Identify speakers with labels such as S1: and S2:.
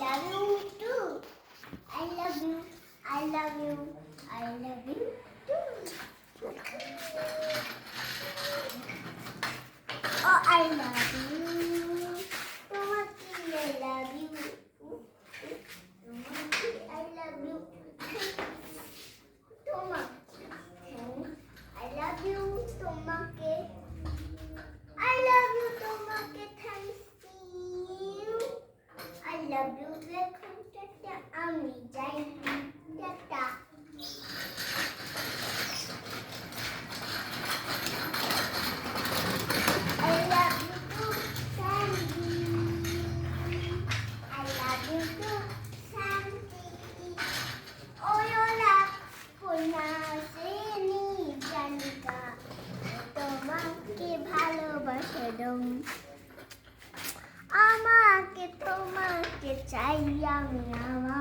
S1: love you too. I love you. I love you. I love you too. Oh, I love you. Tomaki, I love you. Tomaki, I love you. Tomaki, I love you. Tomaki, I love you. Tomaki, thank you. I love you. দেখুন tata আমি যাই tata I love you too, Sandy. I love you too, Sandy. Oh, your love, কোনাসেনি জানিকা তোমাকে ভালোবাসে দম আমাকে তোমাকে চাই আমি আমার